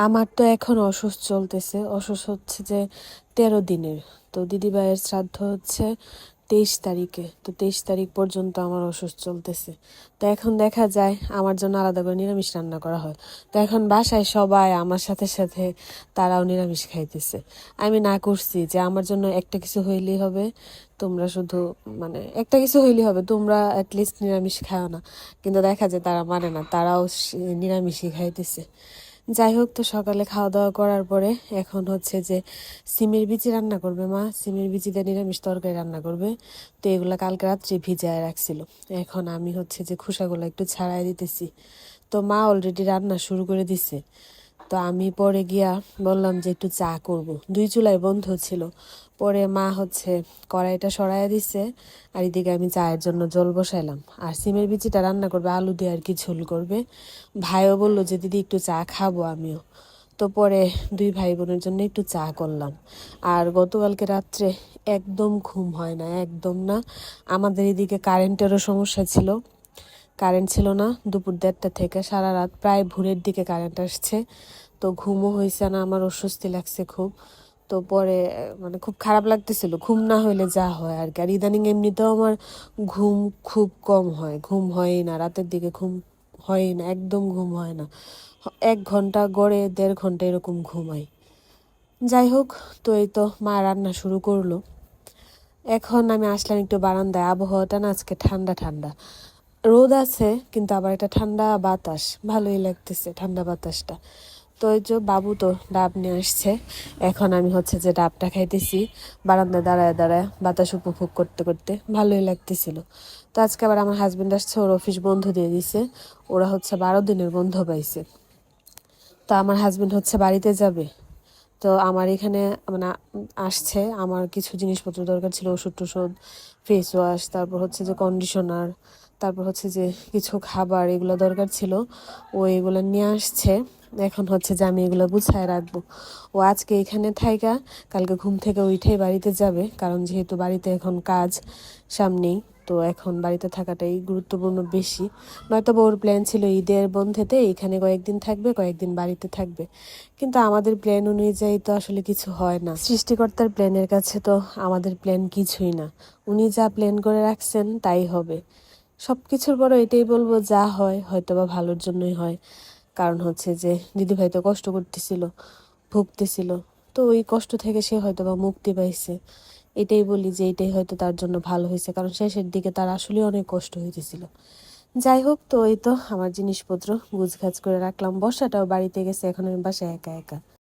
আমার তো এখন অসুস্থ চলতেছে। অসুস্থ হচ্ছে যে 13 দিনের। তো দিদিভাইয়ের শ্রাদ্ধ হচ্ছে 23 তারিখে। তো 23 তারিখ পর্যন্ত আমার অসুস্থ চলতেছে। তো এখন দেখা যায় আমার জন্য আলাদা করে নিরামিষ রান্না করা হয়। তো এখন বাসায় সবাই আমার সাথে সাথে তারাও নিরামিষ খাইতেছে। আমি না করছি যে আমার জন্য একটা কিছু হইলেই হবে, তোমরা শুধু মানে একটা কিছু হইলেই হবে, তোমরা অ্যাটলিস্ট নিরামিষ খাও না। কিন্তু দেখা যায় তারা মানে না, তারাও নিরামিষই খাইতেছে। যাই হোক, তো সকালে খাওয়া দাওয়া করার পরে এখন হচ্ছে যে সিমের বিচি রান্না করবে মা। সিমের বিচি দিয়ে নিরামিষ তরকারি রান্না করবে। তো এগুলা কালকে রাত্রে ভিজায় রাখছিল। এখন আমি হচ্ছে যে খোসাগুলো একটু ছাড়াই দিতেছি। তো মা অলরেডি রান্না শুরু করে দিছে। তো আমি পরে গিয়া বললাম যে একটু চা করব, 2 চুলায় বন্ধ ছিল। পরে মা হচ্ছে কড়াইটা সরাইয়া দিছে, আর এদিকে আমি চায়ের জন্য জল বসাইলাম। আর সিমের বিচিটা রান্না করবে আলু দিয়ে, আর কি ঝোল করবে। ভাইও বললো যে দিদি একটু চা খাবো আমিও। তো পরে 2 ভাই বোনের জন্য একটু চা করলাম। আর গতকালকে রাত্রে একদম ঘুম হয় না, একদম না। আমাদের এদিকে কারেন্টেরও সমস্যা ছিল। কারেন্ট ছিল না দুপুর 1:30 থেকে সারা রাত, প্রায় ভোরের দিকে কারেন্ট আসছে। তো ঘুমও হয়েছে না, আমার অস্বস্তি লাগছে খুব। তো পরে মানে খুব খারাপ লাগতেছিল, ঘুম না হইলে যা হয় আর কি। আর ইদানিং এমনিতেও আমার ঘুম খুব কম হয়, ঘুম হয়ই না রাতের দিকে, ঘুম হয়ই না, একদম ঘুম হয় না। 1 ঘন্টা গড়ে 1.5 ঘন্টা এরকম ঘুমাই। যাই হোক, তো এই তো মা রান্না শুরু করলো। এখন আমি আসলাম একটু বারান্দায়, আবহাওয়াটা না আজকে ঠান্ডা ঠান্ডা, রোদ আছে কিন্তু আবার একটা ঠান্ডা বাতাস, ভালোই লাগতেছে ঠান্ডা বাতাসটা। তো ওই যে বাবু তো ডাব নিয়ে আসছে, এখন আমি হচ্ছে যে ডাবটা খাইতেছি বারান্দায় দাঁড়ায় দাঁড়ায়, বাতাস উপভোগ করতে করতে, ভালোই লাগতেছিল। তো আজকে আবার আমার হাজবেন্ড আসছে, ওর অফিস বন্ধ দিয়ে দিছে। ওরা হচ্ছে 12 দিনের বন্ধ পাইছে। তো আমার হাজবেন্ড হচ্ছে বাড়িতে যাবে। তো আমার এখানে মানে আসছে, আমার কিছু জিনিসপত্র দরকার ছিল, ওষুধ টষুধ, ফেস ওয়াশ, তারপর হচ্ছে যে কন্ডিশনার, তারপর হচ্ছে যে কিছু খাবার, এগুলো দরকার ছিল। ও এগুলো নিয়ে আসছে। এখন হচ্ছে যে আমি এগুলো গুছায় রাখবো। ও আজকে এখানে থাইকা কালকে ঘুম থেকে উঠেই বাড়িতে যাবে, কারণ যেহেতু বাড়িতে এখন কাজ সামনেই। তো এখন বাড়িতে থাকাটাই গুরুত্বপূর্ণ বেশি। নয়তো ওর প্ল্যান ছিল ঈদের বন্ধেতে এখানে কয়েকদিন থাকবে, কয়েকদিন বাড়িতে থাকবে। কিন্তু আমাদের প্ল্যান অনুযায়ী তো আসলে কিছু হয় না, সৃষ্টিকর্তার প্ল্যানের কাছে তো আমাদের প্ল্যান কিছুই না। উনি যা প্ল্যান করে রাখছেন তাই হবে। সব কিছুর পরও এটাই বলবো, যা হয় হয়তো বা ভালোর জন্যই হয়। কারণ হচ্ছে যে দিদিভাই তো কষ্ট করতেছিল, ভুগতেছিল। তো ওই কষ্ট থেকে সে হয়তো বা মুক্তি পাইছে। এটাই বলি যে এটাই হয়তো তার জন্য ভালো হয়েছে, কারণ শেষের দিকে তার আসলে অনেক কষ্ট হইতেছিল। যাই হোক, তো এই তো আমার জিনিসপত্র গুছগাছ করে রাখলাম। বর্ষাটাও বাড়িতে গেছে, এখন আমি বাসায় একা একা।